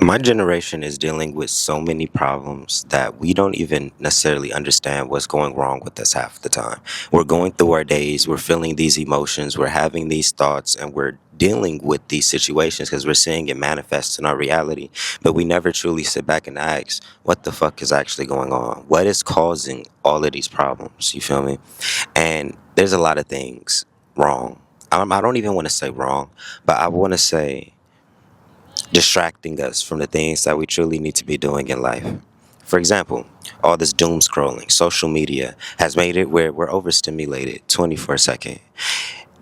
My generation is dealing with so many problems that we don't even necessarily understand what's going wrong with us half the time. We're going through our days, we're feeling these emotions, we're having these thoughts, and we're dealing with these situations because we're seeing it manifest in our reality. But we never truly sit back and ask, what the fuck is actually going on? What is causing all of these problems? You feel me? And there's a lot of things wrong. I don't even want to say wrong, but I want to say distracting us from the things that we truly need to be doing in life. For example, all this doom scrolling, social media has made it where we're overstimulated 24/2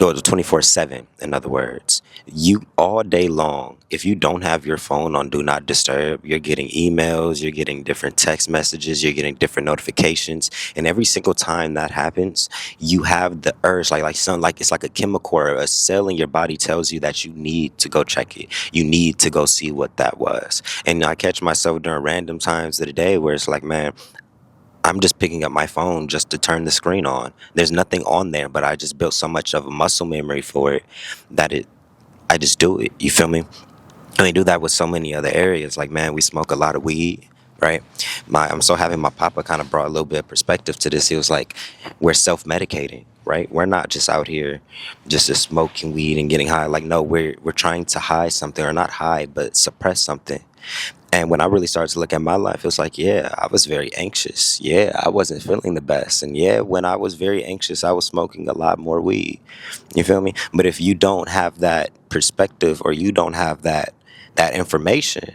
or 24/7, in other words. You all day long, if you don't have your phone on do not disturb, you're getting emails, you're getting different text messages, you're getting different notifications, and every single time that happens, you have the urge, like it's like a chemical or a cell in your body tells you that you need to go check it, you need to go see what that was. And I catch myself during random times of the day where it's like, man, I'm just picking up my phone just to turn the screen on. There's nothing on there, but I just built so much of a muscle memory for it that I just do it. You feel me? And we do that with so many other areas. Like, man, we smoke a lot of weed, right? I'm so happy my papa kind of brought a little bit of perspective to this. He was like, we're self-medicating, right? We're not just out here just smoking weed and getting high. Like, no, we're trying to hide something, or not hide, but suppress something. And when I really started to look at my life, it was like, yeah, I was very anxious. Yeah, I wasn't feeling the best. And yeah, when I was very anxious, I was smoking a lot more weed. You feel me? But if you don't have that perspective, or you don't have that information,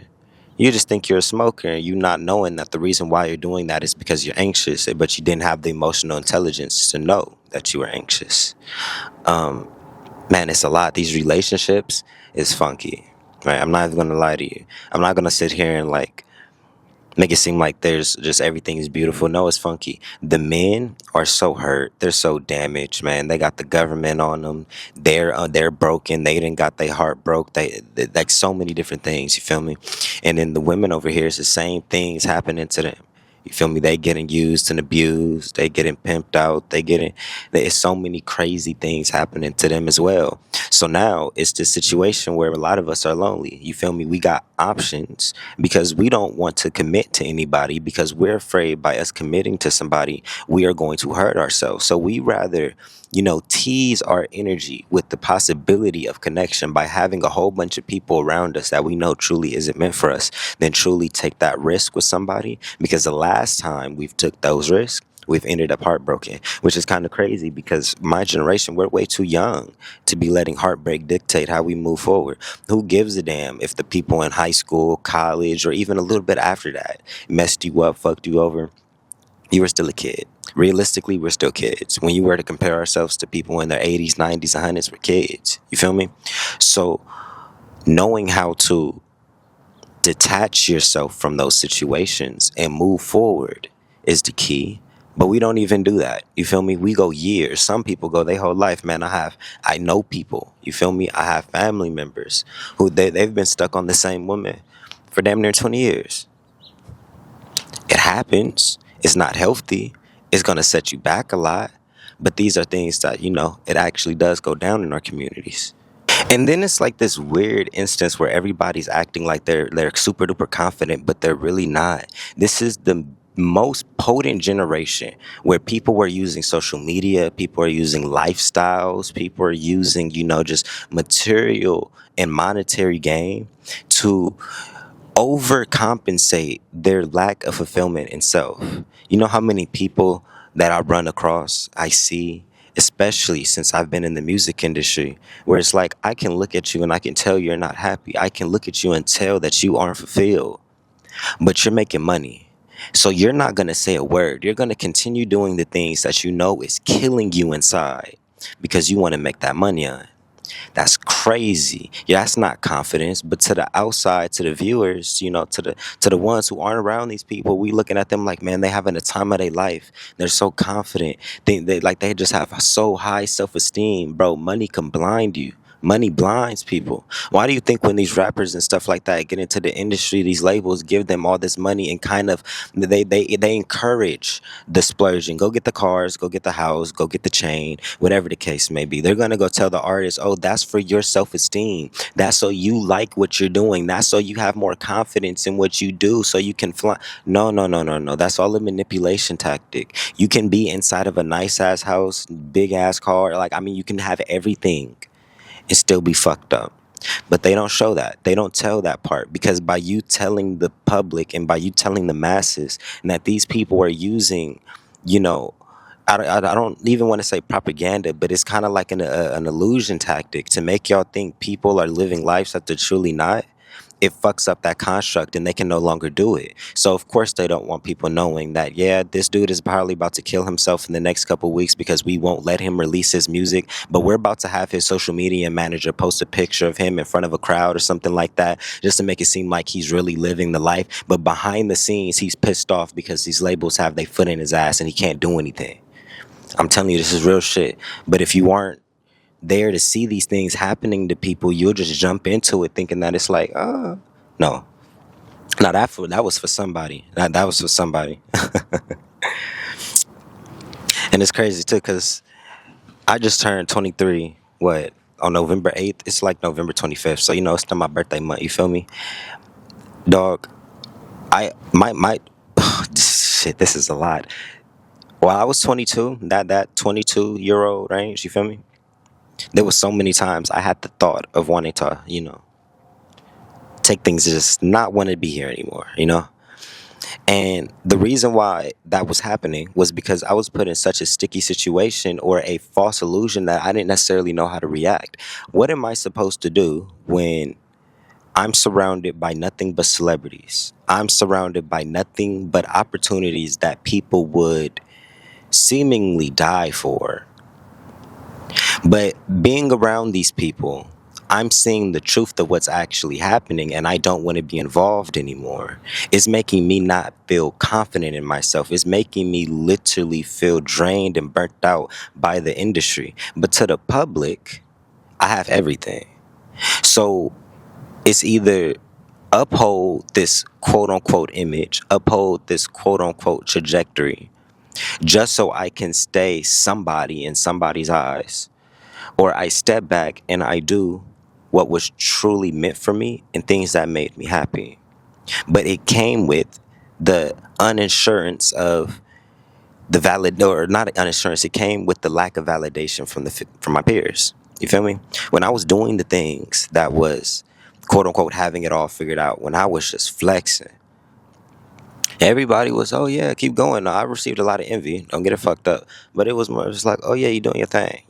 you just think you're a smoker, and you not knowing that the reason why you're doing that is because you're anxious, but you didn't have the emotional intelligence to know that you were anxious. Um, Man, it's a lot. These relationships is funky. Right? I'm not even gonna lie to you. I'm not gonna sit here and like make it seem like there's just everything is beautiful. No, it's funky. The men are so hurt. They're so damaged, man. They got the government on them. They're broken. They didn't got their heart broke. They like so many different things. You feel me? And then the women over here, it's the same things happening to them. You feel me? They getting used and abused. They getting pimped out. There's so many crazy things happening to them as well. So now it's the situation where a lot of us are lonely. You feel me? We got options because we don't want to commit to anybody because we're afraid by us committing to somebody, we are going to hurt ourselves. So we rather, tease our energy with the possibility of connection by having a whole bunch of people around us that we know truly isn't meant for us, than truly take that risk with somebody. Because the last time we've took those risks, we've ended up heartbroken, which is kind of crazy because my generation, we're way too young to be letting heartbreak dictate how we move forward. Who gives a damn if the people in high school, college, or even a little bit after that messed you up, fucked you over? You were still a kid. Realistically, we're still kids. When you were to compare ourselves to people in their 80s, 90s, 100s, we're kids. You feel me? So, knowing how to detach yourself from those situations and move forward is the key. But we don't even do that. You feel me? We go years. Some people go their whole life, man. I know people. You feel me? I have family members who they've been stuck on the same woman for damn near 20 years. It happens. It's not healthy. It's going to set you back a lot. But these are things that, it actually does go down in our communities. And then it's like this weird instance where everybody's acting like they're super duper confident, but they're really not. This is the most potent generation where people were using social media, people are using lifestyles, people are using, just material and monetary gain to overcompensate their lack of fulfillment in self. You know how many people that I run across, I see, especially since I've been in the music industry, where it's like I can look at you and I can tell you're not happy. I can look at you and tell that you aren't fulfilled, but you're making money. So you're not going to say a word. You're going to continue doing the things that you know is killing you inside because you want to make that money on. That's crazy. Yeah, that's not confidence. But to the outside, to the viewers, to the ones who aren't around these people, we looking at them like, man, they having the time of their life. They're so confident. They just have so high self esteem, bro. Money can blind you. Money blinds people. Why do you think when these rappers and stuff like that get into the industry, these labels give them all this money and kind of they encourage the splurging? Go get the cars, go get the house, go get the chain, whatever the case may be. They're gonna go tell the artist, "Oh, that's for your self-esteem. That's so you like what you're doing. That's so you have more confidence in what you do, so you can fly." No, no, no, no, no. That's all a manipulation tactic. You can be inside of a nice ass house, big ass car. Like, I mean, you can have everything and still be fucked up. But they don't show that. They don't tell that part, because by you telling the public and by you telling the masses and that these people are using, you know, I don't even want to say propaganda, but it's kind of like an illusion tactic to make y'all think people are living lives that they're truly not. It fucks up that construct and they can no longer do it. So of course they don't want people knowing that, yeah, this dude is probably about to kill himself in the next couple weeks because we won't let him release his music, but we're about to have his social media manager post a picture of him in front of a crowd or something like that, just to make it seem like he's really living the life. But behind the scenes, he's pissed off because these labels have their foot in his ass and he can't do anything. I'm telling you, this is real shit. But if you aren't there to see these things happening to people, you'll just jump into it thinking that it's like, no. Now that was for somebody. That was for somebody. And it's crazy too, because I just turned 23. What, on November 8th? It's like November 25th. So it's still my birthday month. You feel me, dog? I my shit. This is a lot. While I was 22, that 22-year-old range. You feel me? There was so many times I had the thought of wanting to, take things, just not want to be here anymore. And the reason why that was happening was because I was put in such a sticky situation or a false illusion that I didn't necessarily know how to react. What am I supposed to do when I'm surrounded by nothing but celebrities? I'm surrounded by nothing but opportunities that people would seemingly die for. But being around these people, I'm seeing the truth of what's actually happening, and I don't want to be involved anymore. It's making me not feel confident in myself. It's making me literally feel drained and burnt out by the industry. But to the public, I have everything. So it's either uphold this quote unquote image, uphold this quote unquote trajectory, just so I can stay somebody in somebody's eyes, or I step back and I do what was truly meant for me and things that made me happy. But it came with the uninsurance of the valid, or not uninsurance. It came with the lack of validation from my peers. You feel me? When I was doing the things that was quote unquote having it all figured out, when I was just flexing, everybody was, "Oh yeah, keep going." I received a lot of envy. Don't get it fucked up. But it was more just like, "Oh yeah, you're doing your thing.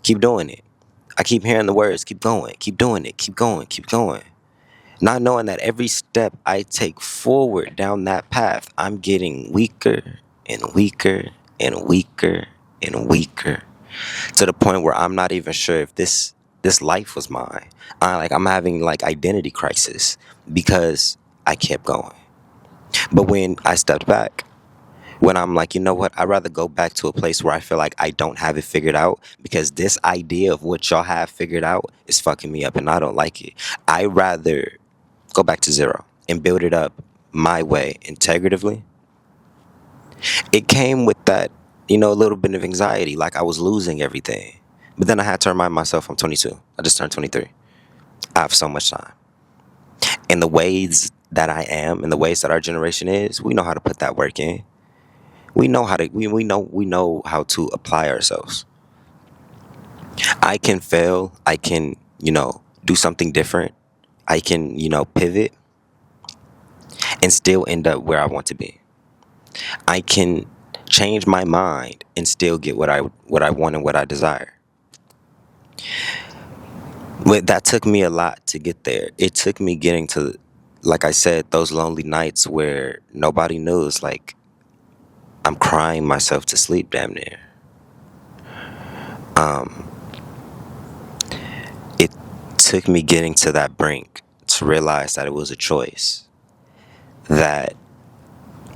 Keep doing it." I keep hearing the words, "Keep going, keep doing it, keep going, keep going." Not knowing that every step I take forward down that path, I'm getting weaker and weaker and weaker and weaker, to the point where I'm not even sure if this life was mine. I'm having like identity crisis because I kept going. But when I stepped back, when I'm like, you know what, I'd rather go back to a place where I feel like I don't have it figured out, because this idea of what y'all have figured out is fucking me up and I don't like it. I'd rather go back to zero and build it up my way, integratively. It came with that, a little bit of anxiety, like I was losing everything. But then I had to remind myself I'm 22. I just turned 23. I have so much time. And the ways that I am and the ways that our generation is, we know how to put that work in. We know how to apply ourselves. I can fail. I can, do something different. I can, pivot and still end up where I want to be. I can change my mind and still get what I want and what I desire. But that took me a lot to get there. It took me getting to, like I said, those lonely nights where nobody knows, like I'm crying myself to sleep damn near. Um, it took me getting to that brink to realize that it was a choice, that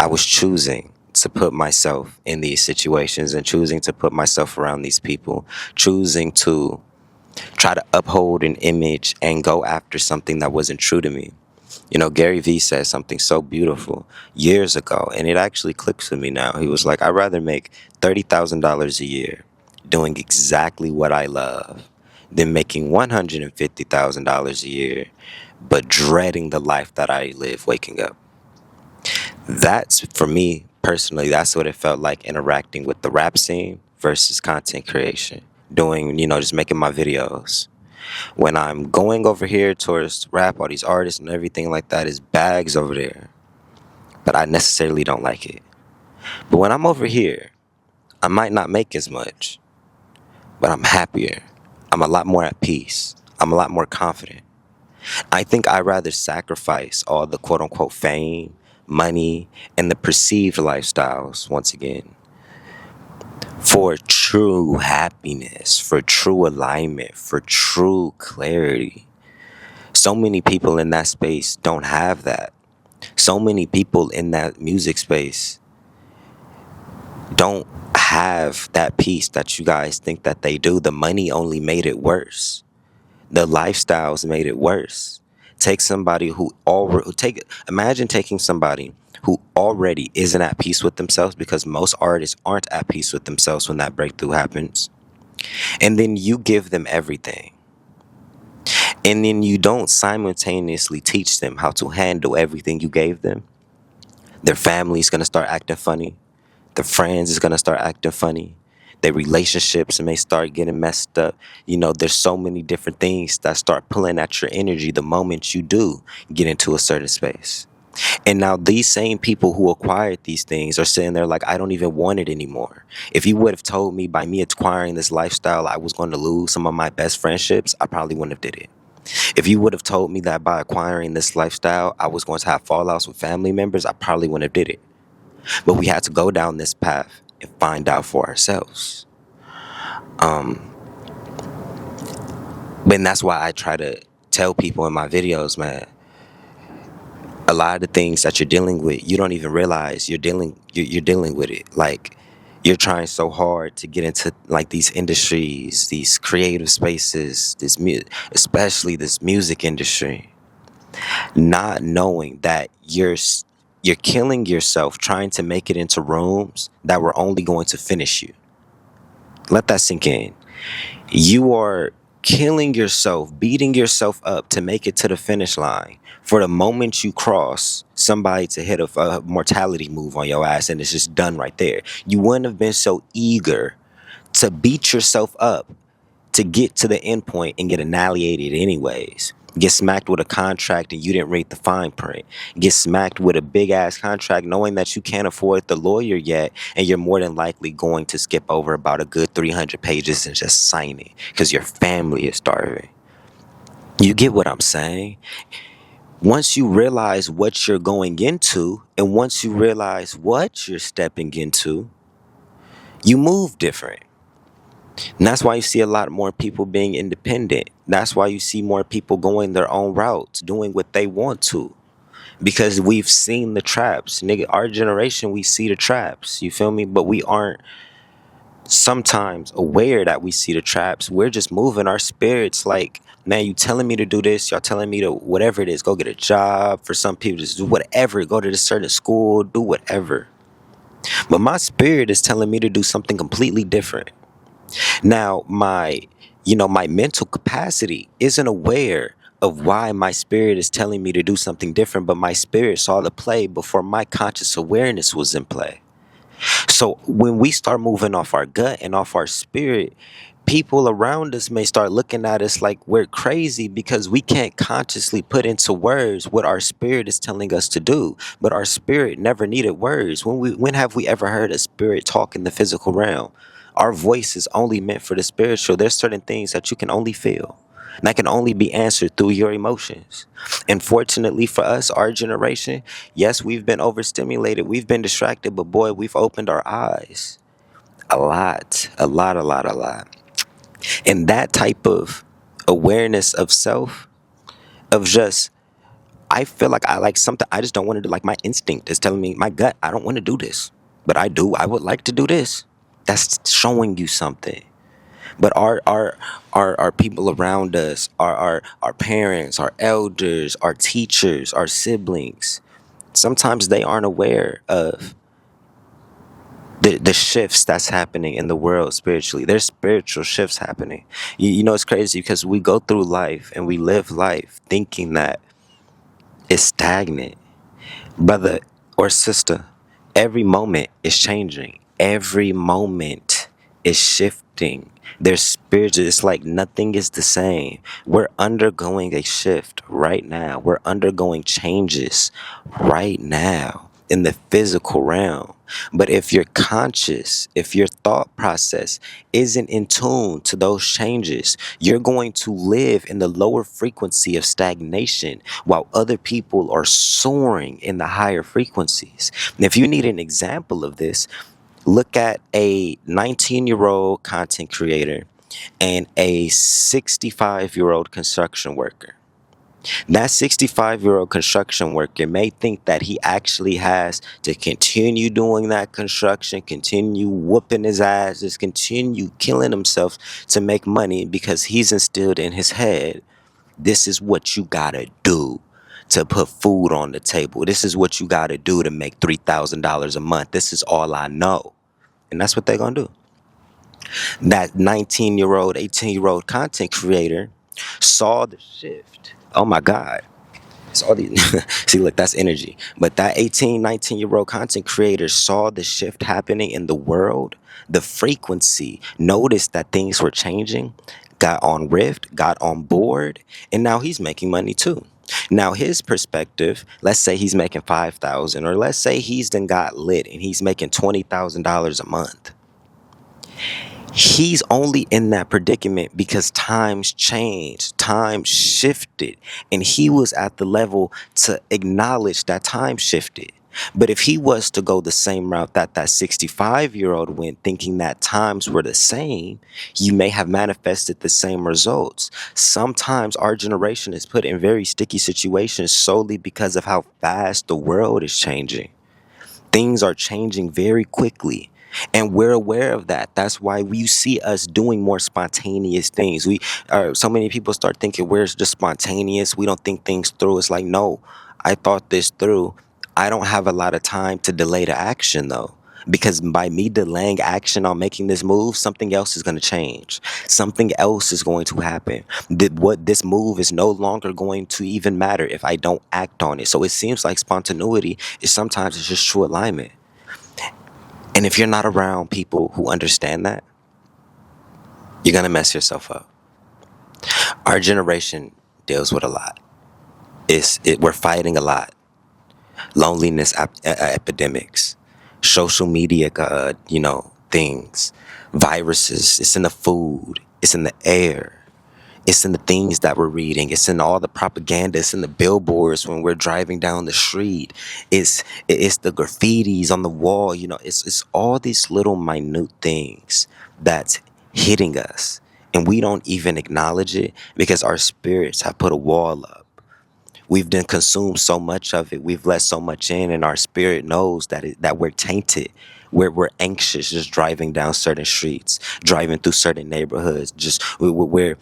I was choosing to put myself in these situations and choosing to put myself around these people, choosing to try to uphold an image and go after something that wasn't true to me. You know, Gary Vee said something so beautiful years ago, and it actually clicks with me now. He was like, I'd rather make $30,000 a year doing exactly what I love than making $150,000 a year, but dreading the life that I live waking up. That's, for me personally, that's what it felt like interacting with the rap scene versus content creation. Doing, just making my videos. When I'm going over here towards rap, all these artists and everything like that is bags over there. But I necessarily don't like it. But when I'm over here, I might not make as much, but I'm happier. I'm a lot more at peace. I'm a lot more confident. I think I'd rather sacrifice all the quote unquote fame, money, and the perceived lifestyles, once again, for true happiness, for true alignment, for true clarity. So many people in that space don't have that. So many people in that music space don't have that peace that you guys think that they do. The money only made it worse. The lifestyles made it worse. Take somebody who already imagine taking somebody who already isn't at peace with themselves, because most artists aren't at peace with themselves when that breakthrough happens. And then you give them everything. And then you don't simultaneously teach them how to handle everything you gave them. Their family's gonna start acting funny. Their friends is gonna start acting funny. Their relationships may start getting messed up. There's so many different things that start pulling at your energy the moment you do get into a certain space. And now these same people who acquired these things are sitting there like, I don't even want it anymore. If you would have told me by me acquiring this lifestyle I was going to lose some of my best friendships, I probably wouldn't have did it. If you would have told me that by acquiring this lifestyle I was going to have fallouts with family members, I probably wouldn't have did it. But we had to go down this path and find out for ourselves. And that's why I try to tell people in my videos, man, a lot of the things that you're dealing with, you don't even realize you're dealing with it. Like, you're trying so hard to get into like these industries, these creative spaces, especially this music industry, not knowing that you're killing yourself trying to make it into rooms that were only going to finish you. Let that sink in. You are killing yourself, beating yourself up to make it to the finish line. For the moment you cross, somebody to hit a mortality move on your ass, and it's just done right there. You wouldn't have been so eager to beat yourself up to get to the end point and get annihilated anyways. Get smacked with a contract and you didn't read the fine print. Get smacked with a big ass contract knowing that you can't afford the lawyer yet, and you're more than likely going to skip over about a good 300 pages and just sign it because your family is starving. You get what I'm saying? Once you realize what you're going into, and once you realize what you're stepping into, you move different. And that's why you see a lot more people being independent. That's why you see more people going their own routes, doing what they want to. Because we've seen the traps. Nigga, our generation, we see the traps. You feel me? But we aren't sometimes aware that we see the traps. We're just moving our spirits like, man, you telling me to do this. Y'all telling me to whatever it is, go get a job. For some people, just do whatever. Go to this certain school, do whatever. But my spirit is telling me to do something completely different. Now, my mental capacity isn't aware of why my spirit is telling me to do something different, but my spirit saw the play before my conscious awareness was in play. So when we start moving off our gut and off our spirit, people around us may start looking at us like we're crazy because we can't consciously put into words what our spirit is telling us to do. But our spirit never needed words. When have we ever heard a spirit talk in the physical realm? Our voice is only meant for the spiritual. There's certain things that you can only feel. And that can only be answered through your emotions. And fortunately for us, our generation, yes, we've been overstimulated. We've been distracted. But boy, we've opened our eyes. A lot, a lot, a lot, a lot. And that type of awareness of self, of just, I feel like I like something, I just don't want to do. Like, my instinct is telling me, my gut, I don't want to do this. But I would like to do this. That's showing you something. But our people around us, our parents, our elders, our teachers, our siblings, sometimes they aren't aware of the shifts that's happening in the world spiritually. There's spiritual shifts happening. You know, it's crazy because we go through life and we live life thinking that it's stagnant. Brother or sister, every moment is changing. Every moment is shifting. There's spiritual. It's like nothing is the same. We're undergoing a shift right now. We're undergoing changes right now in the physical realm. But if you're conscious, if your thought process isn't in tune to those changes, you're going to live in the lower frequency of stagnation while other people are soaring in the higher frequencies. And if you need an example of this, look at a 19-year-old content creator and a 65-year-old construction worker. That 65-year-old construction worker may think that he actually has to continue doing that construction, continue whooping his ass, just continue killing himself to make money because he's instilled in his head, this is what you gotta do to put food on the table. This is what you gotta do to make $3,000 a month. This is all I know. And that's what they're gonna do. That 19-year-old, 18-year-old content creator saw the shift. Oh my God. Saw the see, look, that's energy. But that 18, 19-year-old content creator saw the shift happening in the world, the frequency, noticed that things were changing, got on Rift, got on board, and now he's making money too. Now his perspective, let's say he's making 5,000, or let's say he's then got lit and he's making $20,000 a month. He's only in that predicament because times changed, times shifted, and he was at the level to acknowledge that time shifted. But if he was to go the same route that that 65-year-old went, thinking that times were the same, you may have manifested the same results. Sometimes our generation is put in very sticky situations solely because of how fast the world is changing. Things are changing very quickly. And we're aware of that. That's why you see us doing more spontaneous things. So many people start thinking we're just spontaneous. We don't think things through. It's like, no, I thought this through. I don't have a lot of time to delay the action though. Because by me delaying action on making this move, something else is going to change. Something else is going to happen. What this move is no longer going to even matter if I don't act on it. So it seems like spontaneity is sometimes it's just true alignment. And if you're not around people who understand that, you're going to mess yourself up. Our generation deals with a lot. We're fighting a lot. Loneliness epidemics, social media, things, viruses. It's in the food. It's in the air. It's in the things that we're reading. It's in all the propaganda. It's in the billboards when we're driving down the street. It's the graffitis on the wall. It's all these little minute things that's hitting us, and we don't even acknowledge it because our spirits have put a wall up. We've been consumed so much of it. We've let so much in, and our spirit knows that we're tainted. We're anxious just driving down certain streets, driving through certain neighborhoods. We're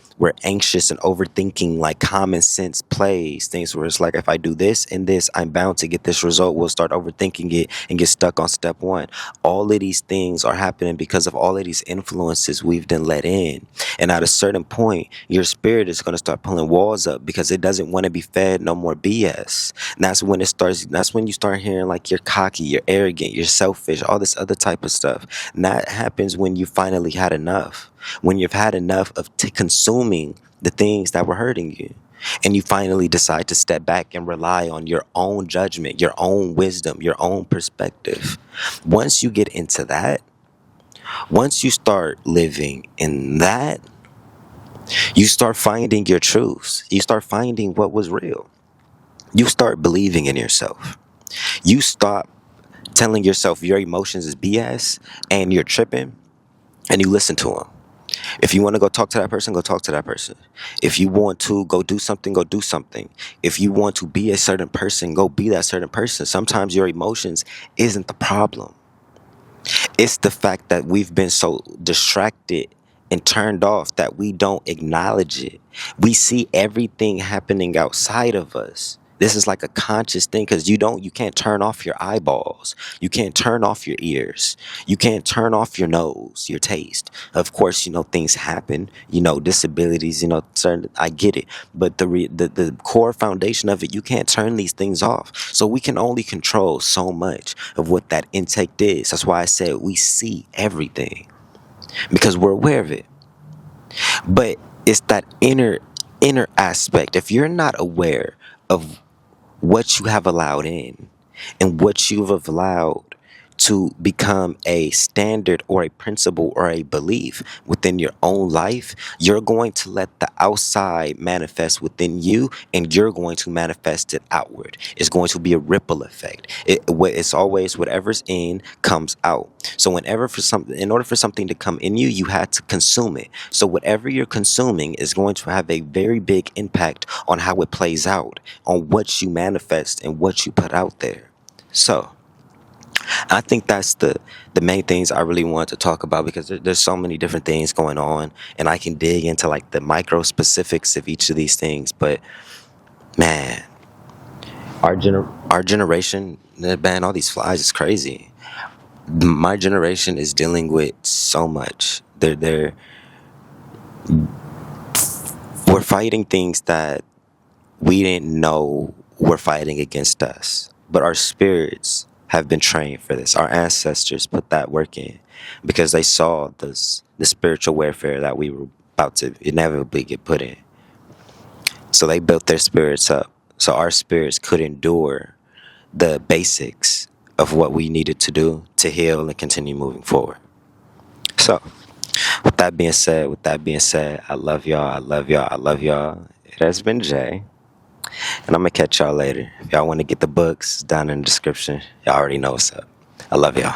anxious and overthinking like common sense plays. Things where it's like, if I do this and this, I'm bound to get this result. We'll start overthinking it and get stuck on step one. All of these things are happening because of all of these influences we've been let in. And at a certain point, your spirit is going to start pulling walls up because it doesn't want to be fed no more BS. And that's when it starts. That's when you start hearing like you're cocky, you're arrogant, you're selfish, all this other type of stuff. And that happens when you finally had enough. When you've had enough of consuming the things that were hurting you. And you finally decide to step back and rely on your own judgment, your own wisdom, your own perspective. Once you get into that, once you start living in that, you start finding your truths. You start finding what was real. You start believing in yourself. You stop telling yourself your emotions is BS and you're tripping, and you listen to them. If you want to go talk to that person, go talk to that person. If you want to go do something, go do something. If you want to be a certain person, go be that certain person. Sometimes your emotions isn't the problem. It's the fact that we've been so distracted and turned off that we don't acknowledge it. We see everything happening outside of us. This is like a conscious thing because you can't turn off your eyeballs. You can't turn off your ears. You can't turn off your nose, your taste. Of course, things happen, disabilities, certain, I get it. But the core foundation of it, you can't turn these things off. So we can only control so much of what that intake is. That's why I said we see everything because we're aware of it. But it's that inner aspect. If you're not aware of what you have allowed in and what you've allowed to become a standard or a principle or a belief within your own life, you're going to let the outside manifest within you and you're going to manifest it outward. It's going to be a ripple effect. It's always whatever's in comes out. So in order for something to come in you, you had to consume it. So whatever you're consuming is going to have a very big impact on how it plays out, on what you manifest and what you put out there. So I think that's the main things I really want to talk about because there's so many different things going on, and I can dig into like the micro specifics of each of these things. But man, our generation, man, all these flies is crazy. My generation is dealing with so much. We're fighting things that we didn't know were fighting against us, but our spirits have been trained for this. Our ancestors put that work in because they saw the spiritual warfare that we were about to inevitably get put in. So they built their spirits up so our spirits could endure the basics of what we needed to do to heal and continue moving forward. So, with that being said, I love y'all. I love y'all. I love y'all. It has been Jay. And I'm going to catch y'all later. If y'all want to get the books, down in the description. Y'all already know what's up. I love y'all.